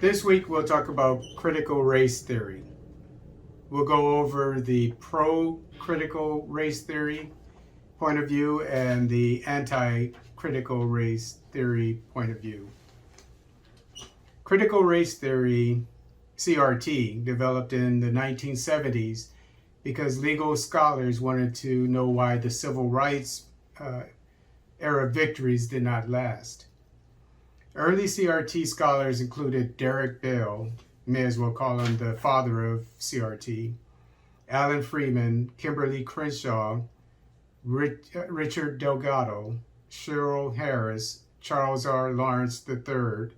This week we'll talk about critical race theory. We'll go over the pro-critical race theory point of view and the anti-critical race theory point of view. Critical race theory, CRT, developed in the 1970s because legal scholars wanted to know why the civil rights era victories did not last. Early CRT scholars included Derek Bell, may as well call him the father of CRT, Alan Freeman, Kimberly Crenshaw, Richard Delgado, Cheryl Harris, Charles R. Lawrence III,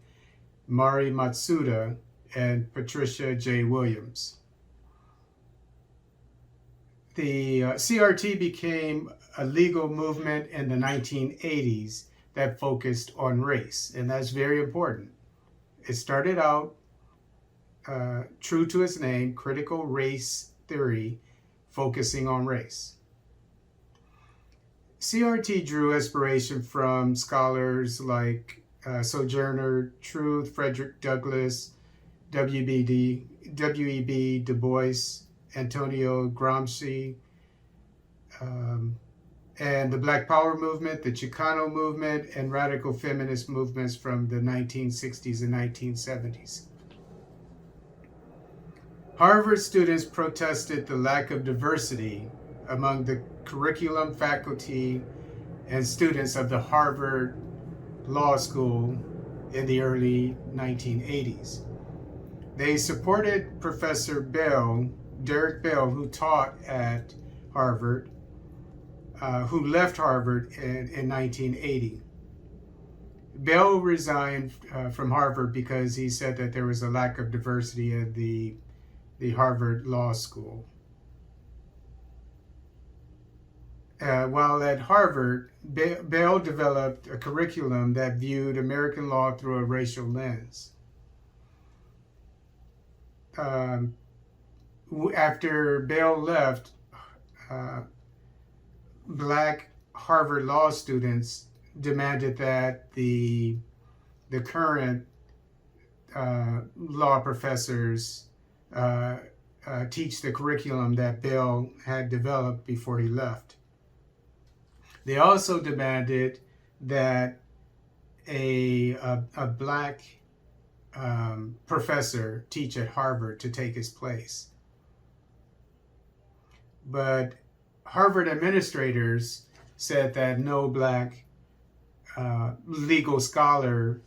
Mari Matsuda, and Patricia J. Williams. The CRT became a legal movement in the 1980s that focused on race, and that's very important. It started out true to its name, critical race theory, focusing on race. CRT drew inspiration from scholars like Sojourner Truth, Frederick Douglass, W.E.B. Du Bois, Antonio Gramsci, and the Black Power movement, the Chicano movement, and radical feminist movements from the 1960s and 1970s. Harvard students protested the lack of diversity among the curriculum, faculty, and students of the Harvard Law School in the early 1980s. They supported Professor Bell, Derek Bell, who taught at Harvard, who left Harvard in 1980. Bell resigned from Harvard because he said that there was a lack of diversity at the Harvard Law School. While at Harvard, Bell developed a curriculum that viewed American law through a racial lens. After Bell left, Black Harvard Law students demanded that the current law professors teach the curriculum that Bell had developed before he left. They also demanded that a Black professor teach at Harvard to take his place. But Harvard administrators said that no Black legal scholar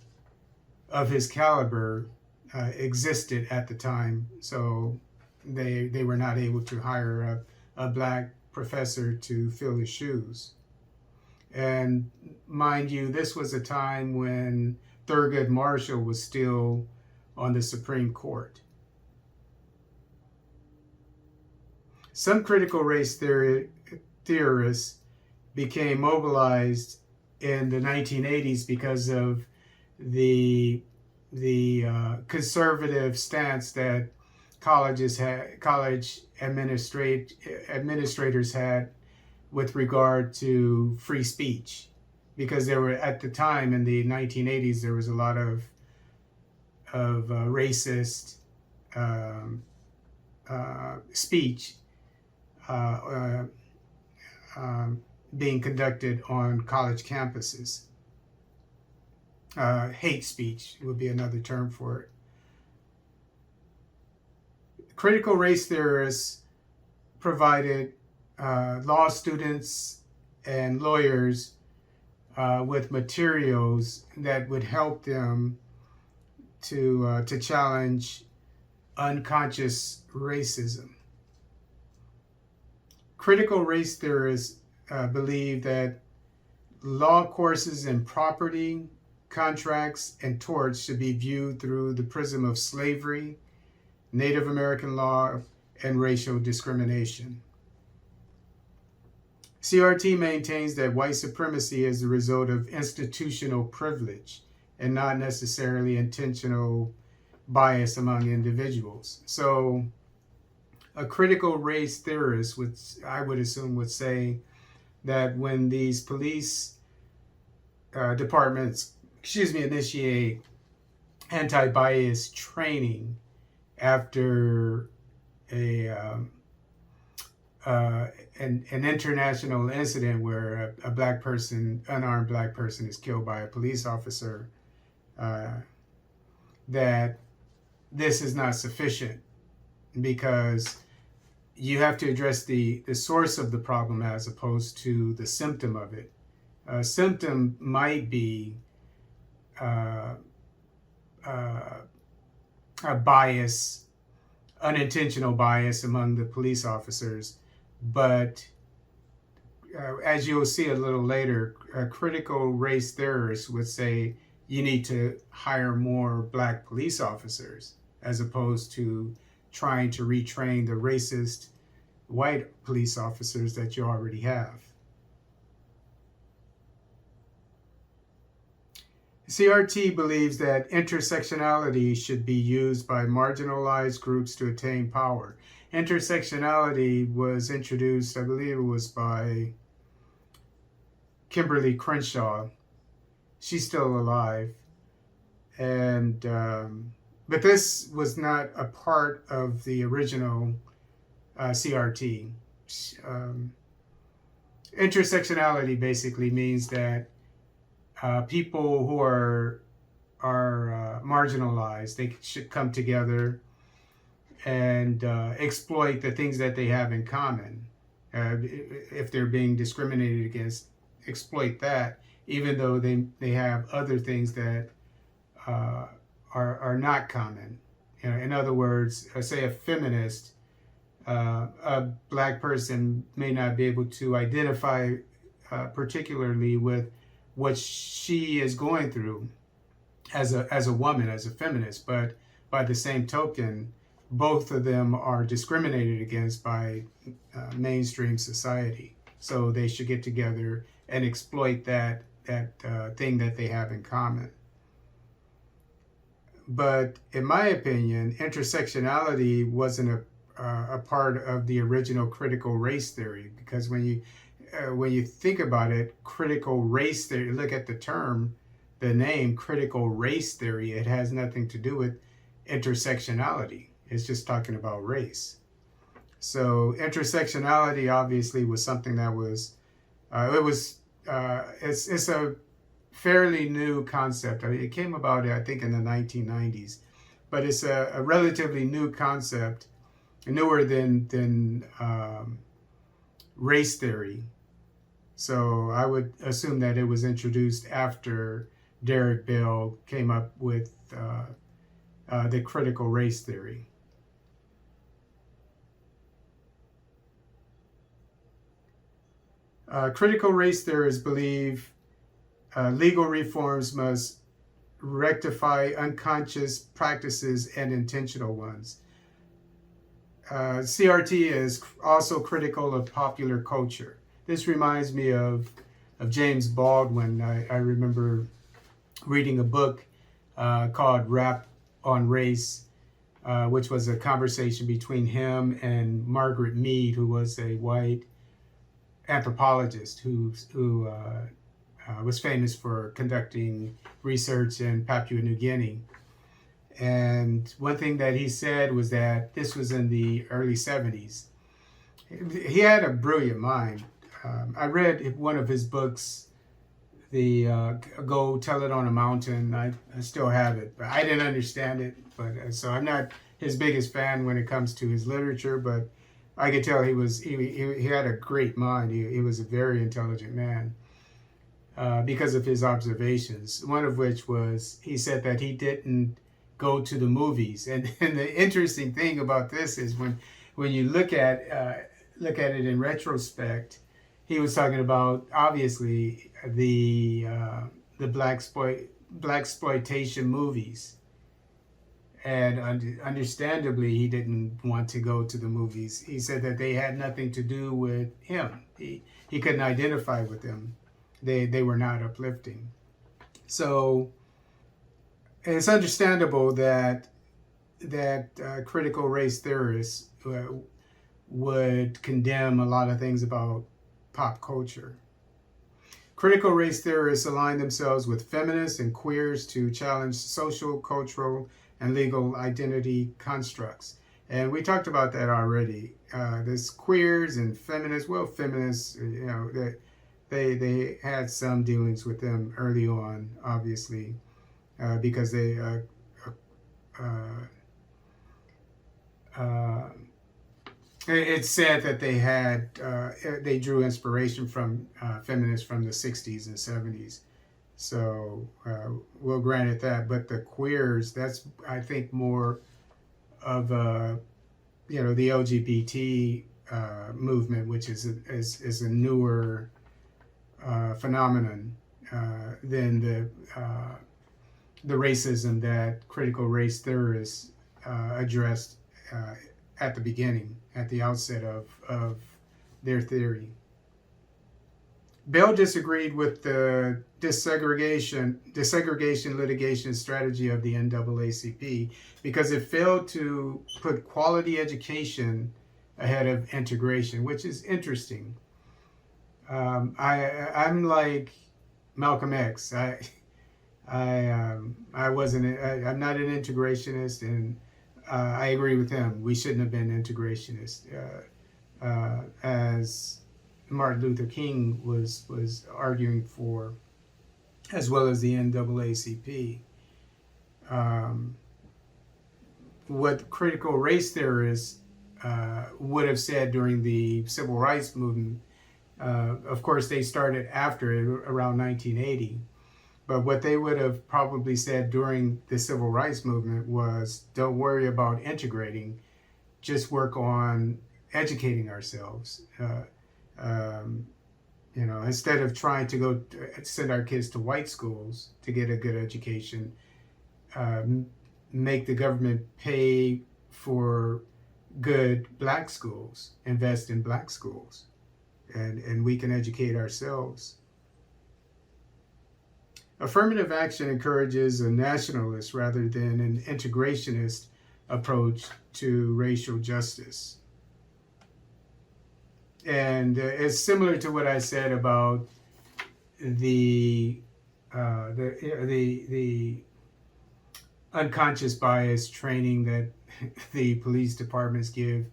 of his caliber existed at the time, so they were not able to hire a Black professor to fill his shoes. And mind you, this was a time when Thurgood Marshall was still on the Supreme Court. Some critical race theorists became mobilized in the 1980s because of the conservative stance that college administrators had with regard to free speech, because there were, at the time in the 1980s, there was a lot of racist speech being conducted on college campuses. Hate speech would be another term for it. Critical race theorists provided law students and lawyers with materials that would help them to challenge unconscious racism. Critical race theorists believe that law courses in property, contracts, and torts should be viewed through the prism of slavery, Native American law, and racial discrimination. CRT maintains that white supremacy is the result of institutional privilege and not necessarily intentional bias among individuals. So a critical race theorist, I would assume, would say that when these police departments, initiate anti-bias training after a an international incident where a black person, unarmed black person, is killed by a police officer, that this is not sufficient because you have to address the source of the problem as opposed to the symptom of it. A symptom might be uh, a bias, unintentional bias among the police officers, but as you'll see a little later, critical race theorists would say you need to hire more black police officers as opposed to trying to retrain the racist white police officers that you already have. CRT believes that intersectionality should be used by marginalized groups to attain power. Intersectionality was introduced, I believe it was by Kimberly Crenshaw. She's still alive. And but this was not a part of the original CRT. Intersectionality basically means that people who are marginalized, they should come together and exploit the things that they have in common. If they're being discriminated against, exploit that, even though they have other things that are not common. You know, in other words, say a feminist, a black person may not be able to identify particularly with what she is going through as a woman, as a feminist, but by the same token, both of them are discriminated against by mainstream society. So they should get together and exploit that thing that they have in common. But in my opinion, intersectionality wasn't a part of the original critical race theory, because when you think about it, critical race theory, look at the term, the name critical race theory, it has nothing to do with intersectionality. It's just talking about race. So intersectionality obviously was something that was, it's a fairly new concept. I mean, it came about, I think, in the 1990s, but it's a relatively new concept, newer than race theory. So I would assume that it was introduced after Derek Bell came up with the critical race theory. Critical race theorists believe legal reforms must rectify unconscious practices and intentional ones. CRT is also critical of popular culture. This reminds me of James Baldwin. I remember reading a book called Rap on Race, which was a conversation between him and Margaret Mead, who was a white anthropologist who was famous for conducting research in Papua New Guinea. And one thing that he said was that this was in the early 70s. He had a brilliant mind. I read one of his books, the Go Tell It on a Mountain. I still have it, but I didn't understand it. But so I'm not his biggest fan when it comes to his literature, but I could tell he had a great mind. He was a very intelligent man because of his observations. One of which was he said that he didn't go to the movies. And the interesting thing about this is when you look at it in retrospect, he was talking about obviously the blaxploitation movies, and understandably he didn't want to go to the movies. He said that they had nothing to do with him. He couldn't identify with them. They were not uplifting. So it's understandable that critical race theorists would condemn a lot of things about pop culture. Critical race theorists align themselves with feminists and queers to challenge social, cultural, and legal identity constructs. And we talked about that already. There's queers and feminists. Well, feminists, they had some dealings with them early on, obviously, because it's said that they drew inspiration from feminists from the 60s and 70s. So we'll grant it that. But the queers, that's, I think, more of the LGBT movement, which is a newer phenomenon than the racism that critical race theorists addressed at the beginning, at the outset of their theory. Bell disagreed with the desegregation litigation strategy of the NAACP because it failed to put quality education ahead of integration, which is interesting. I'm like Malcolm X. I'm not an integrationist, and I agree with him. We shouldn't have been integrationists, as Martin Luther King was arguing for, as well as the NAACP. What critical race theorists would have said during the civil rights movement, of course, they started after it, around 1980. But what they would have probably said during the civil rights movement was, don't worry about integrating, just work on educating ourselves. Instead of trying to go send our kids to white schools to get a good education, make the government pay for good black schools, invest in black schools, and we can educate ourselves. Affirmative action encourages a nationalist rather than an integrationist approach to racial justice. And it's similar to what I said about the unconscious bias training that the police departments give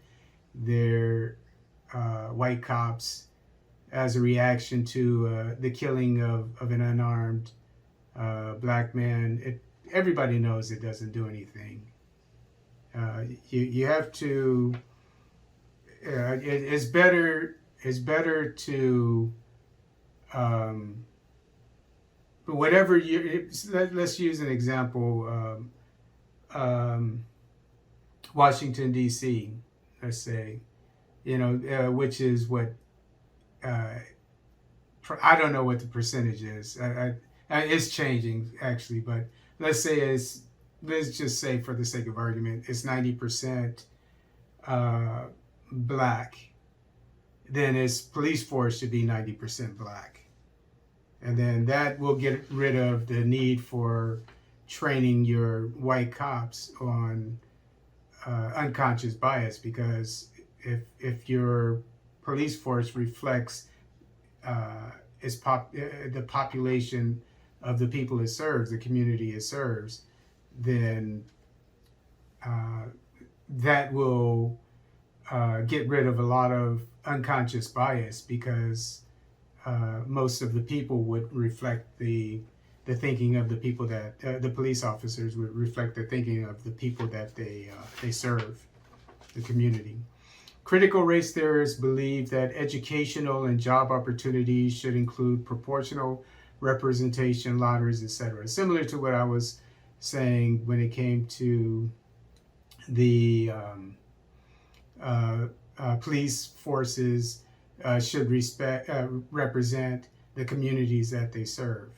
their white cops as a reaction to the killing of an unarmed black man. Everybody knows it doesn't do anything. You have to. It's better to whatever you. Let's use an example. Washington D.C. Let's say, which is what. I don't know what the percentage is. It's changing actually, but let's just say for the sake of argument, it's 90% black. Then its police force should be 90% black, and then that will get rid of the need for training your white cops on unconscious bias, because if your police force reflects the population of the people it serves, the community it serves, then that will get rid of a lot of unconscious bias, because most of the people would reflect the thinking of the people that the police officers would reflect the thinking of the people that they serve, the community. Critical race theorists believe that educational and job opportunities should include proportional representation, lotteries, etc. Similar to what I was saying when it came to the police forces should represent the communities that they serve.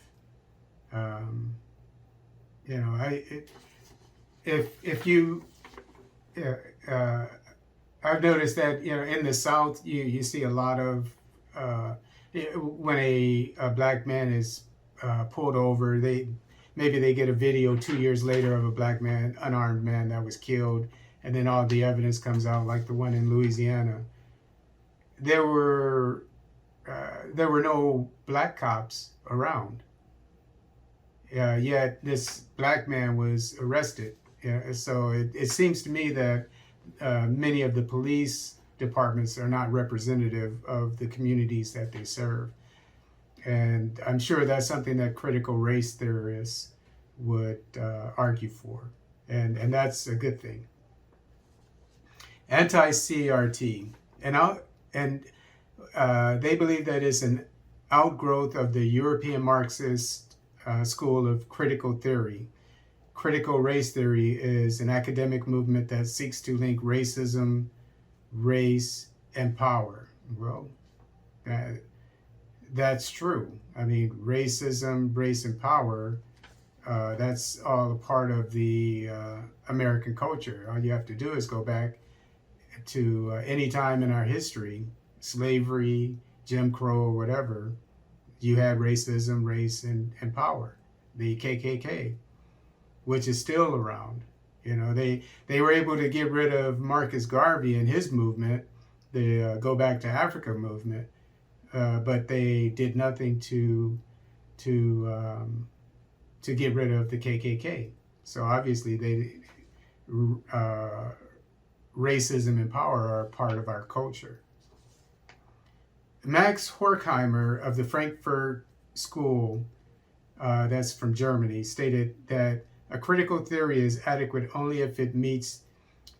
I've noticed that in the South you see a lot of when a black man is pulled over, maybe they get a video 2 years later of a black man, unarmed man that was killed, and then all the evidence comes out, like the one in Louisiana. There were there were no black cops around. Yet this black man was arrested. So it seems to me that many of the police departments are not representative of the communities that they serve. And I'm sure that's something that critical race theorists would argue for. And that's a good thing. Anti-CRT. And they believe that it's an outgrowth of the European Marxist school of critical theory. Critical race theory is an academic movement that seeks to link racism, race, and power. Well, that's true. I mean, racism, race, and power, that's all a part of the American culture. All you have to do is go back to any time in our history, slavery, Jim Crow, or whatever, you had racism, race, and power. The KKK, which is still around. You know, they were able to get rid of Marcus Garvey and his movement, the Go Back to Africa movement, but they did nothing to get rid of the KKK. So obviously, racism and power are a part of our culture. Max Horkheimer of the Frankfurt School, that's from Germany, stated that a critical theory is adequate only if it meets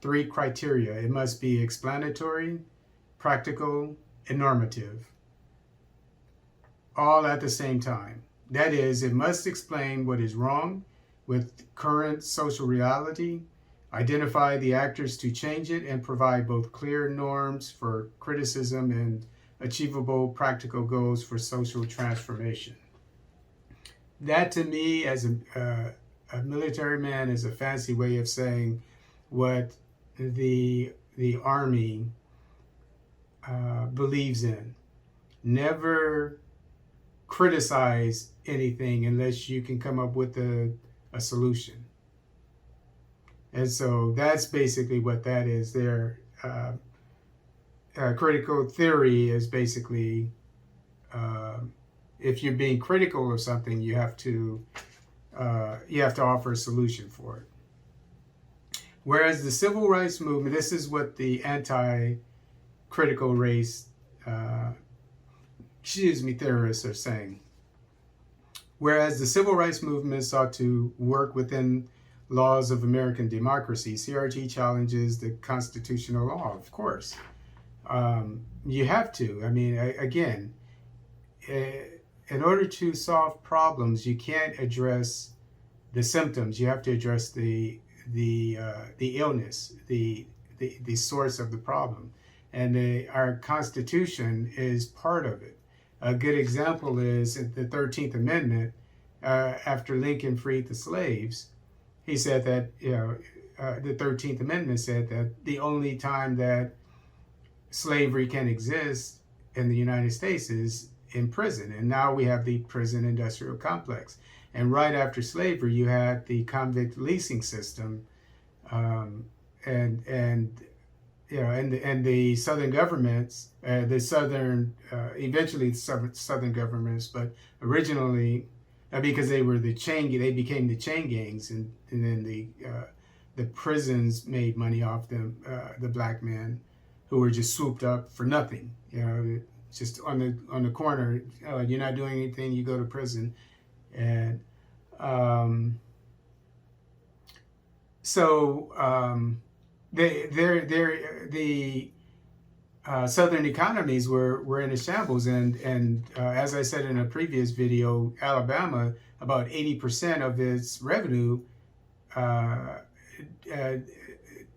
3 criteria. It must be explanatory, practical, and normative, all at the same time. That is, it must explain what is wrong with current social reality, identify the actors to change it, and provide both clear norms for criticism and achievable practical goals for social transformation. That, to me, as a military man, is a fancy way of saying what the Army believes in. Never criticize anything unless you can come up with a solution. And so that's basically what that is there. Critical theory is basically, if you're being critical of something, you have to offer a solution for it. Whereas the civil rights movement, this is what the anti-critical race, theorists are saying. Whereas the civil rights movement sought to work within laws of American democracy, CRT challenges the constitutional law, of course. You have to. I mean, again, in order to solve problems, you can't address the symptoms. You have to address the illness, the source of the problem, and our Constitution is part of it. A good example is the 13th Amendment. After Lincoln freed the slaves, he said that the 13th Amendment said that the only time that slavery can exist in the United States is in prison. And now we have the prison industrial complex. And right after slavery, you had the convict leasing system, and the southern governments, eventually southern governments, but originally, because they became the chain gangs, and then the prisons made money off them, the black men who were just swooped up for nothing, just on the corner. You're not doing anything, you go to prison. And the southern economies were in a shambles, and as I said in a previous video, Alabama, about 80% of its revenue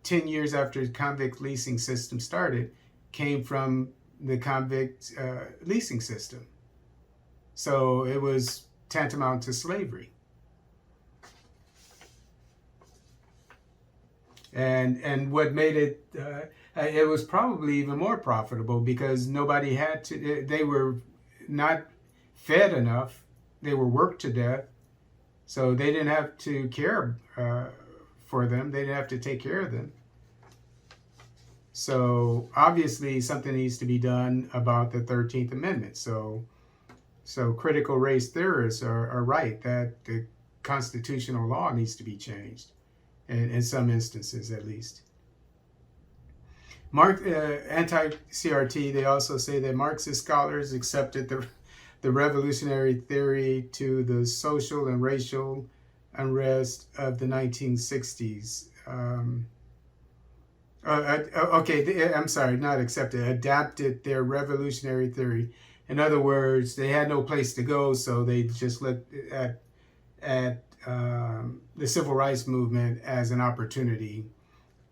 10 years after the convict leasing system started came from the convict leasing system. So it was tantamount to slavery. And what made it, it was probably even more profitable because nobody had to, they were not fed enough, they were worked to death, so they didn't have to care for them, they didn't have to take care of them. So obviously something needs to be done about the 13th Amendment. So critical race theorists are right that the constitutional law needs to be changed, in some instances at least. Anti-CRT, they also say that Marxist scholars accepted the revolutionary theory to the social and racial unrest of the 1960s. I'm sorry, not accepted, adapted their revolutionary theory. In other words, they had no place to go, so they just looked at the civil rights movement as an opportunity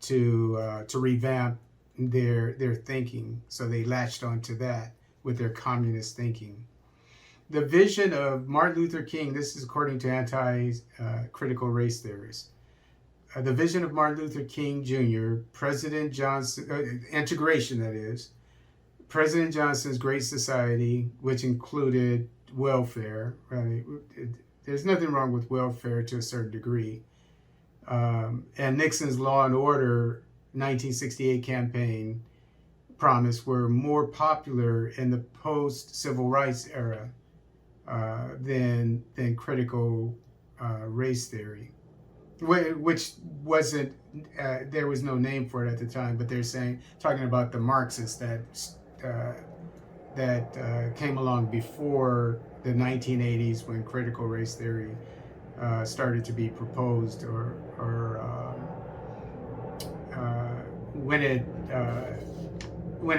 to revamp their thinking. So they latched onto that with their communist thinking. The vision of Martin Luther King, this is according to anti-critical race theorists. The vision of Martin Luther King Jr., President Johnson, integration that is, President Johnson's Great Society, which included welfare. Right? There's nothing wrong with welfare to a certain degree. And Nixon's Law and Order 1968 campaign promise were more popular in the post-civil rights era than critical race theory, which wasn't, there was no name for it at the time, but they're talking about the Marxists that came along before the 1980s when critical race theory started to be proposed, or when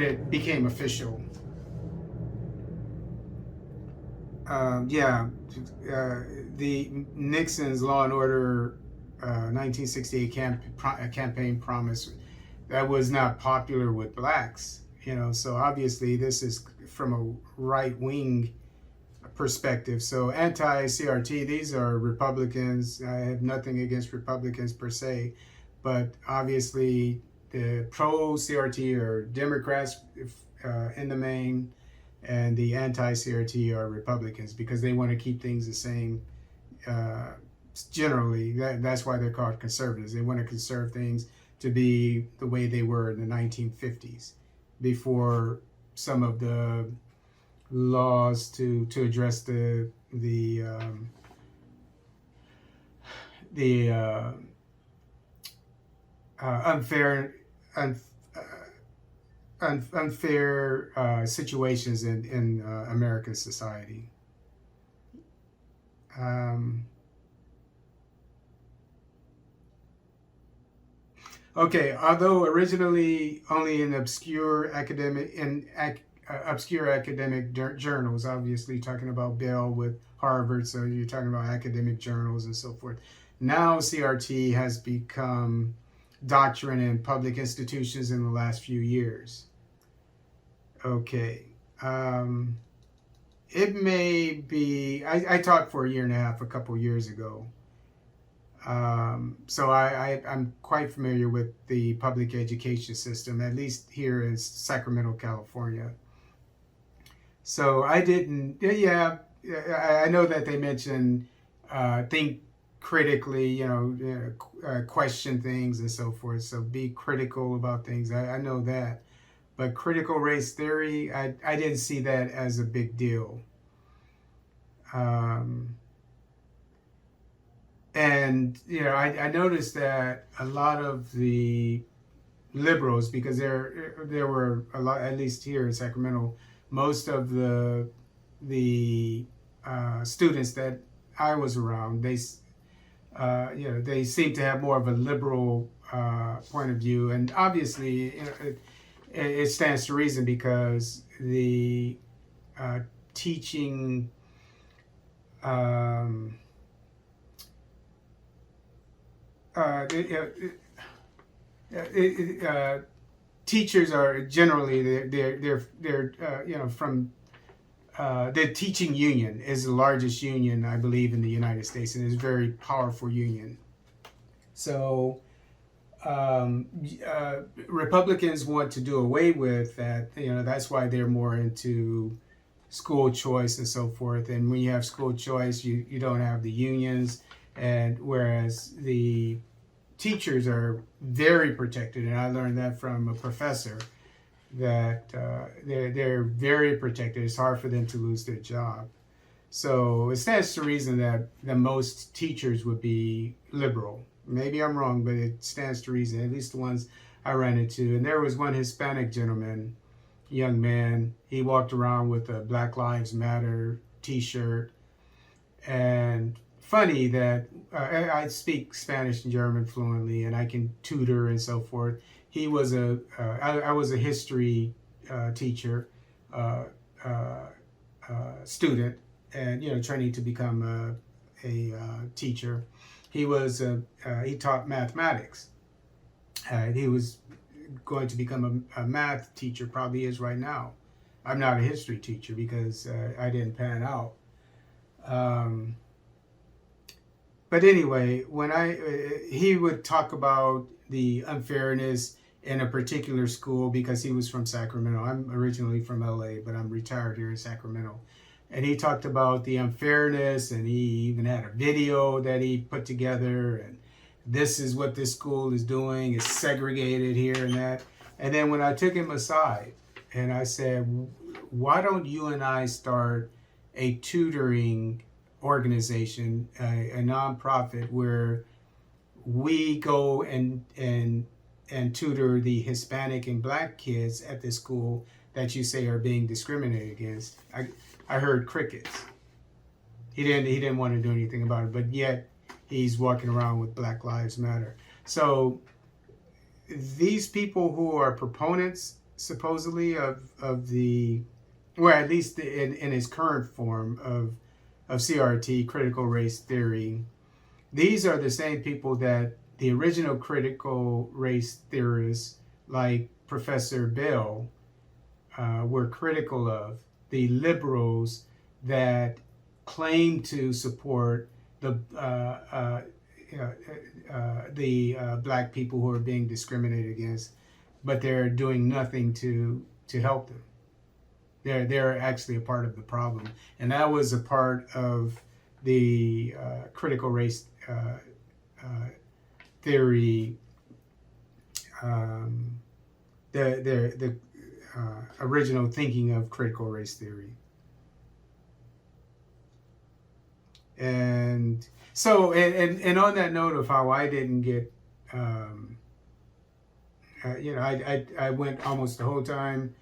it became official. The Nixon's Law and Order 1968 campaign promise, that was not popular with blacks, so obviously this is from a right-wing perspective. So anti-CRT, these are Republicans. I have nothing against Republicans per se, but obviously the pro-CRT are Democrats in the main, and the anti-CRT are Republicans because they want to keep things the same. Generally, that's why they're called conservatives. They want to conserve things to be the way they were in the 1950s, before some of the laws to address the unfair situations in American society. Okay, although originally only in obscure academic journals, obviously talking about Bell with Harvard, so you're talking about academic journals and so forth. Now CRT has become doctrine in public institutions in the last few years. Okay, it may be, I taught for a year and a half a couple years ago. So I'm quite familiar with the public education system, at least here in Sacramento, California. So I didn't, I know that they mentioned think critically, question things and so forth. So be critical about things. I know that. But critical race theory, I didn't see that as a big deal. And, I noticed that a lot of the liberals, because there were a lot, at least here in Sacramento, most of the students that I was around, they seem to have more of a liberal point of view. And obviously, it stands to reason because the teaching teachers are generally they're from the teaching union is the largest union, I believe, in the United States, and is a very powerful union. So Republicans want to do away with that. That's why they're more into school choice and so forth. And when you have school choice, you don't have the unions, and whereas the teachers are very protected, and I learned that from a professor, that they're very protected. It's hard for them to lose their job. So it stands to reason that most teachers would be liberal. Maybe I'm wrong, but it stands to reason, at least the ones I ran into. And there was one Hispanic gentleman, young man. He walked around with a Black Lives Matter t-shirt. And funny that I speak Spanish and German fluently, and I can tutor and so forth. He was I was a history teacher, student, and training to become a teacher. He taught mathematics. He was going to become a math teacher, probably is right now. I'm not a history teacher because I didn't pan out. But anyway, when he would talk about the unfairness in a particular school, because he was from Sacramento. I'm originally from LA, but I'm retired here in Sacramento. And he talked about the unfairness, and he even had a video that he put together, and this is what this school is doing, it's segregated here and that. And then when I took him aside and I said, why don't you and I start a tutoring organization, a nonprofit, where we go and tutor the Hispanic and Black kids at the school that you say are being discriminated against. I heard crickets. He didn't want to do anything about it, but yet he's walking around with Black Lives Matter. So these people who are proponents, supposedly, of the, well, at least in its current form of CRT, critical race theory, these are the same people that the original critical race theorists, like Professor Bell, were critical of. The liberals that claim to support the Black people who are being discriminated against, but they're doing nothing to help them. They're actually a part of the problem, and that was a part of the critical race theory. The original thinking of critical race theory. And so, and on that note of how I didn't get, I went almost the whole time.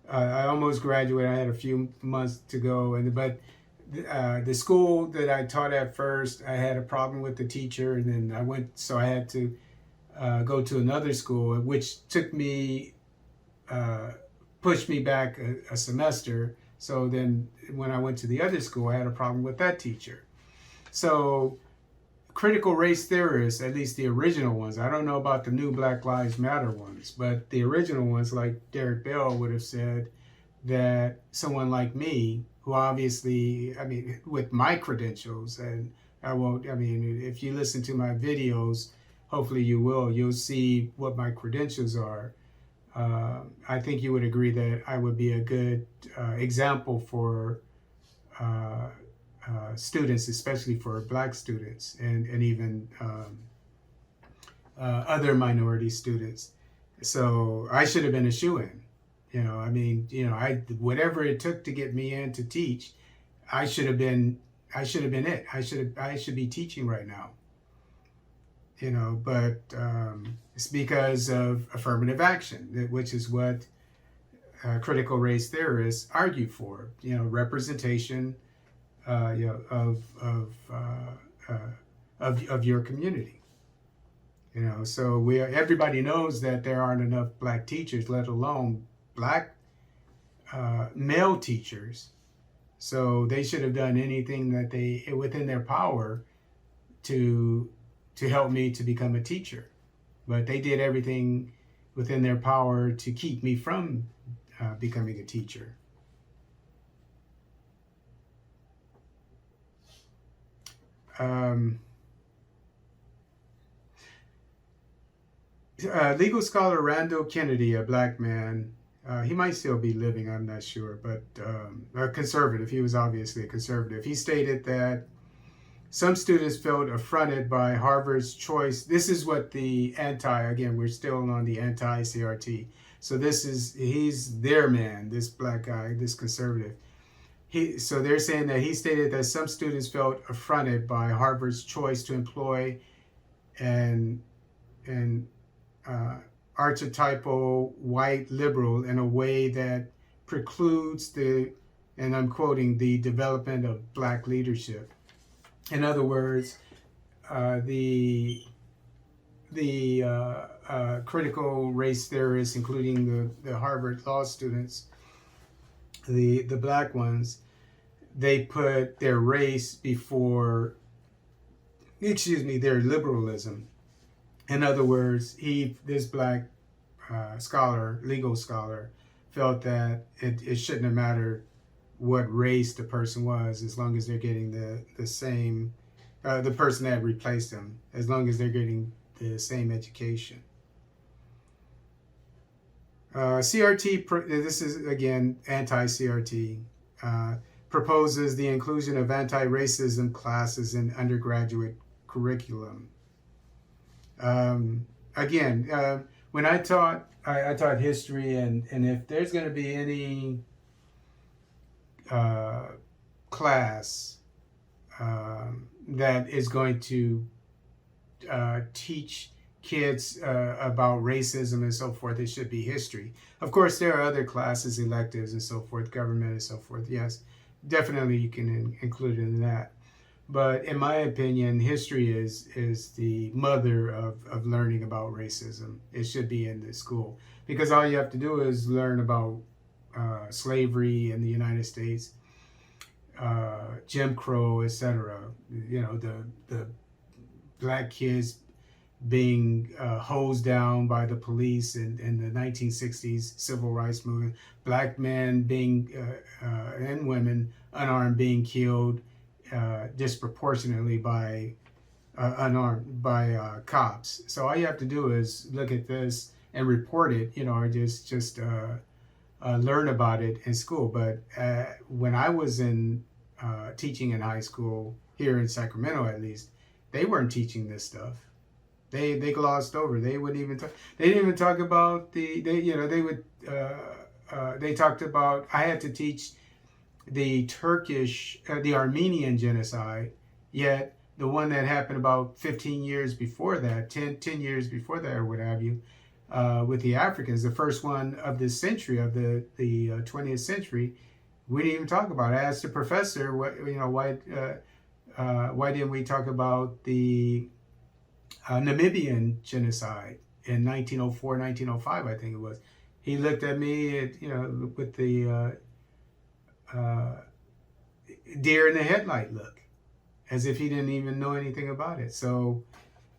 I almost graduated. I had a few months to go, but the school that I taught at first, I had a problem with the teacher, and then I had to go to another school, which took me, pushed me back a semester. So then when I went to the other school, I had a problem with that teacher. So critical race theorists, at least the original ones, I don't know about the new Black Lives Matter ones, but the original ones, like Derek Bell, would have said that someone like me, who obviously, with my credentials, and if you listen to my videos, hopefully you'll see what my credentials are. I think you would agree that I would be a good example for students, especially for Black students, and even other minority students. So I should have been a shoo-in. Whatever it took to get me in to teach, I should have been it. I should be teaching right now. But it's because of affirmative action, which is what critical race theorists argue for. Representation of your community. So everybody knows that there aren't enough Black teachers, let alone Black male teachers. So they should have done anything that within their power to help me to become a teacher. But they did everything within their power to keep me from becoming a teacher. Legal scholar Randall Kennedy, a Black man, he might still be living, I'm not sure, but a conservative. He was obviously a conservative. He stated that some students felt affronted by Harvard's choice. This is what the again, we're still on the anti-CRT. So he's their man, this black guy, this conservative. So they're saying that he stated that some students felt affronted by Harvard's choice to employ an archetypal white liberal in a way that precludes and I'm quoting, the development of black leadership. In other words, the critical race theorists, including the Harvard law students, the black ones, they put their race before, their liberalism. In other words, this black legal scholar, felt that it shouldn't have mattered what race the person was, as long as they're getting the same, the person that replaced them, as long as they're getting the same education. CRT, this is again anti-CRT, proposes the inclusion of anti-racism classes in undergraduate curriculum. When I taught, I taught history, and if there's going to be any class that is going to teach kids about racism and so forth, it should be history. Of course, there are other classes, electives and so forth, government and so forth. Yes, definitely you can include it in that. But in my opinion, history is the mother of learning about racism. It should be in the school, because all you have to do is learn about slavery in the United States, Jim Crow, etc. You know, the black kids being hosed down by the police in the 1960s civil rights movement, black men being and women unarmed being killed disproportionately by cops. So all you have to do is look at this and report it, or just learn about it in school. But when I was teaching in high school here in Sacramento, at least, they weren't teaching this stuff. They glossed over. They wouldn't even talk. They didn't even talk about they talked about. I had to teach the Armenian Genocide, yet the one that happened about 15 years before that, 10 years before that, or what have you, with the Africans, the first one of this century, of the 20th century, we didn't even talk about it. I asked the professor, why didn't we talk about the Namibian Genocide in 1904, 1905, I think it was. He looked at me, with the deer in the headlight look, as if he didn't even know anything about it. So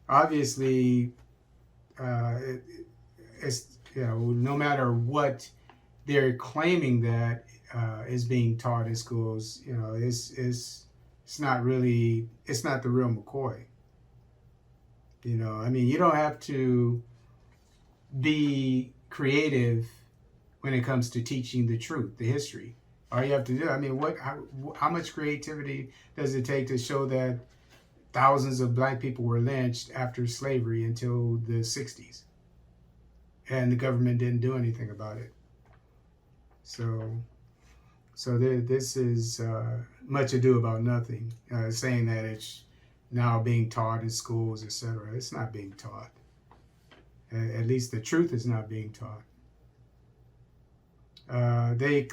obviously, it's no matter what they're claiming that is being taught in schools, it's not really, it's not the real McCoy. You don't have to be creative when it comes to teaching the truth, the history. All you have to do, how much creativity does it take to show that thousands of black people were lynched after slavery until the 60s? And the government didn't do anything about it. So this is much ado about nothing, saying that it's now being taught in schools, etc. It's not being taught. At least the truth is not being taught. They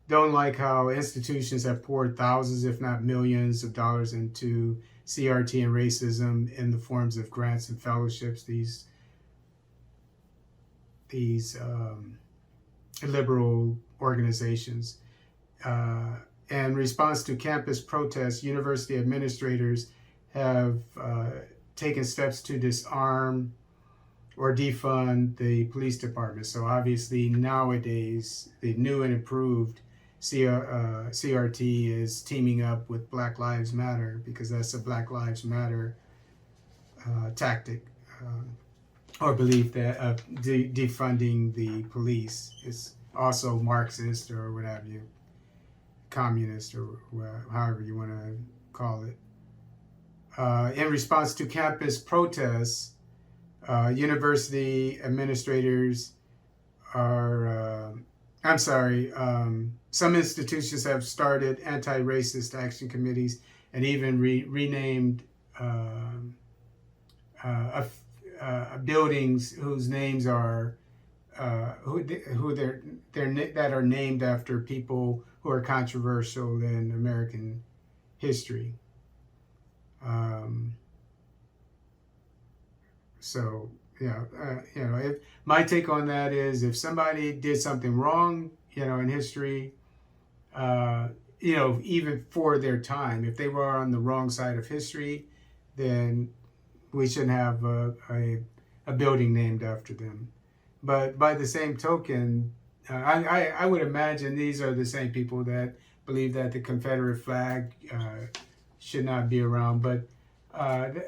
don't like how institutions have poured thousands, if not millions, of dollars into CRT and racism in the forms of grants and fellowships. These liberal organizations. In response to campus protests, university administrators have taken steps to disarm or defund the police department. So obviously nowadays, the new and improved CRT is teaming up with Black Lives Matter, because that's a Black Lives Matter tactic or belief that defunding the police is also Marxist or what have you, communist, or however you want to call it. In response to campus protests, university administrators are, some institutions have started anti-racist action committees and even renamed buildings whose names are that are named after people who are controversial in American history. So if my take on that is, if somebody did something wrong, in history, even for their time, if they were on the wrong side of history, then we shouldn't have a building named after them. But by the same token, I would imagine these are the same people that believe that the Confederate flag should not be around. But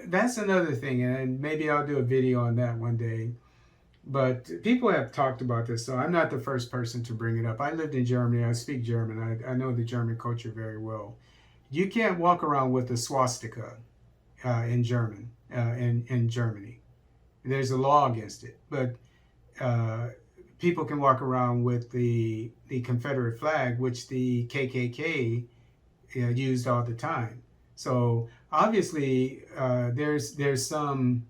that's another thing, and maybe I'll do a video on that one day. But people have talked about this, so I'm not the first person to bring it up. I lived in Germany. I speak German. I know the German culture very well. You can't walk around with a swastika in Germany. There's a law against it. But people can walk around with the Confederate flag, which the KKK used all the time. So obviously, there's some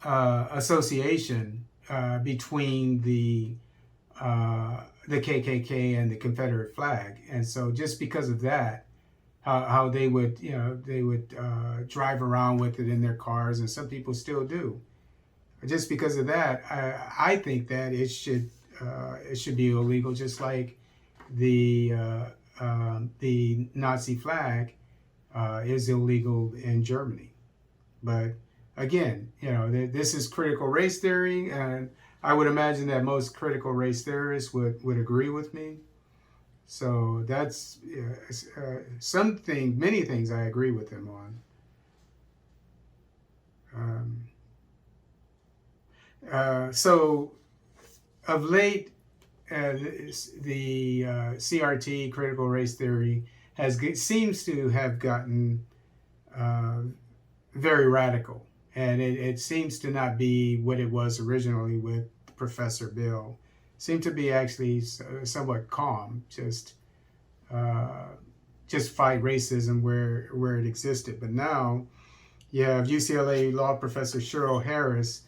association between the KKK and the Confederate flag, and so just because of that, how they would drive around with it in their cars, and some people still do. Just because of that, I think that it should be illegal, just like the Nazi flag is illegal in Germany. But again, this is critical race theory, and I would imagine that most critical race theorists would agree with me. So that's many things I agree with them on. So of late, the CRT, critical race theory, seems to have gotten very radical. And it seems to not be what it was originally with Professor Bill. Seemed to be actually somewhat calm, just fight racism where it existed. But now you have UCLA law professor Cheryl Harris,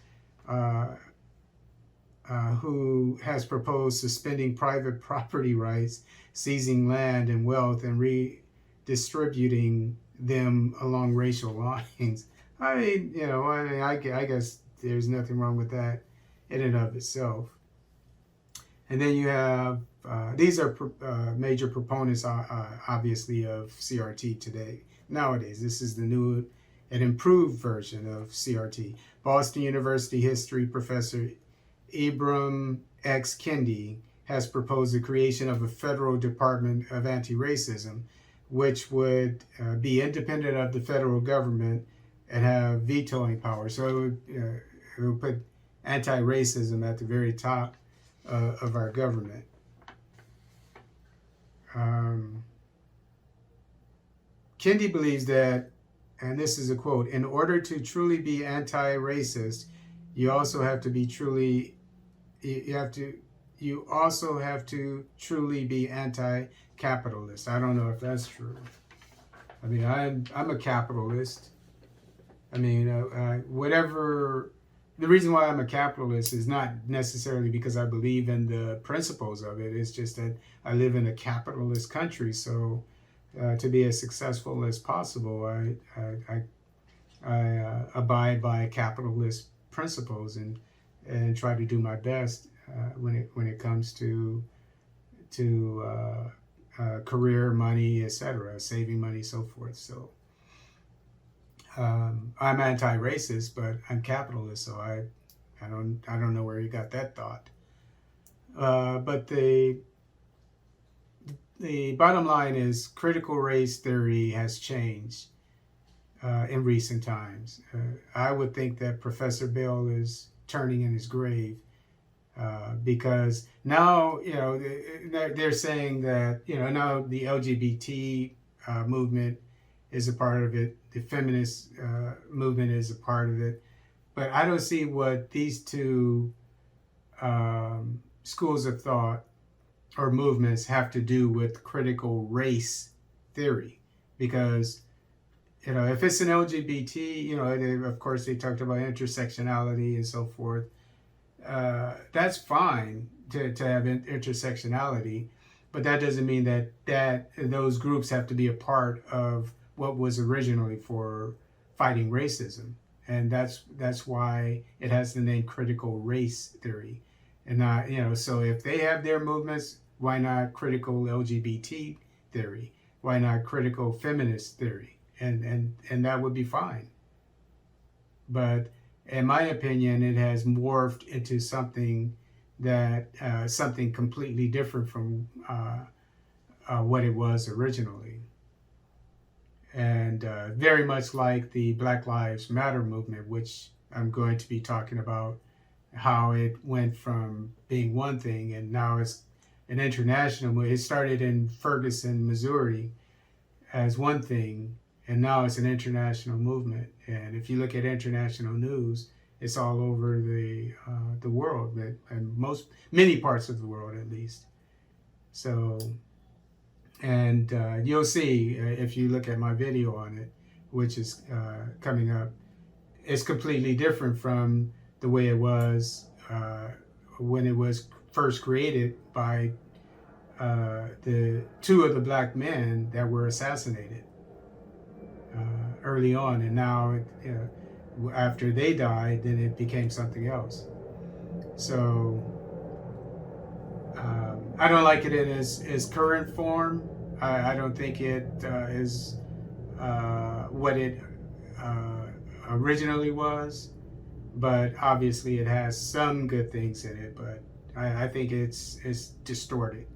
who has proposed suspending private property rights, seizing land and wealth, and redistributing them along racial lines. I guess there's nothing wrong with that in and of itself. And then you have, these are major proponents, obviously, of CRT today. Nowadays, this is the new and improved version of CRT. Boston University history professor Ibram X. Kendi has proposed the creation of a federal department of anti-racism, which would be independent of the federal government and have vetoing power. So it would put anti-racism at the very top of our government. Kendi believes that, and this is a quote, in order to truly be anti-racist, you also have to truly be anti-capitalist. I don't know if that's true. I mean, I'm a capitalist. I mean, whatever. The reason why I'm a capitalist is not necessarily because I believe in the principles of it. It's just that I live in a capitalist country. So to be as successful as possible, I abide by capitalist principles and try to do my best when it comes to career, money, etc., saving money, so forth. So I'm anti-racist, but I'm capitalist, so I don't know where you got that thought. But the bottom line is critical race theory has changed in recent times. I would think that Professor Bell is turning in his grave because now they're saying that now the LGBT movement is a part of it. The feminist movement is a part of it. But I don't see what these two schools of thought or movements have to do with critical race theory, because if it's an LGBT, of course they talked about intersectionality and so forth. That's fine to have intersectionality, but that doesn't mean that those groups have to be a part of what was originally for fighting racism. And that's why it has the name critical race theory. And not, so if they have their movements, why not critical LGBT theory? Why not critical feminist theory? And that would be fine. But in my opinion, it has morphed into something something completely different from what it was originally. And very much like the Black Lives Matter movement, which I'm going to be talking about, how it went from being one thing and now it's an international movement. It started in Ferguson, Missouri as one thing, and now it's an international movement. And if you look at international news, it's all over the world, and many parts of the world at least. So, and you'll see if you look at my video on it, which is coming up, it's completely different from the way it was when it was first created by the two of the black men that were assassinated early on, and now after they died, then it became something else. So I don't like it in its current form. I don't think it is what it originally was, but obviously it has some good things in it, but I think it's distorted.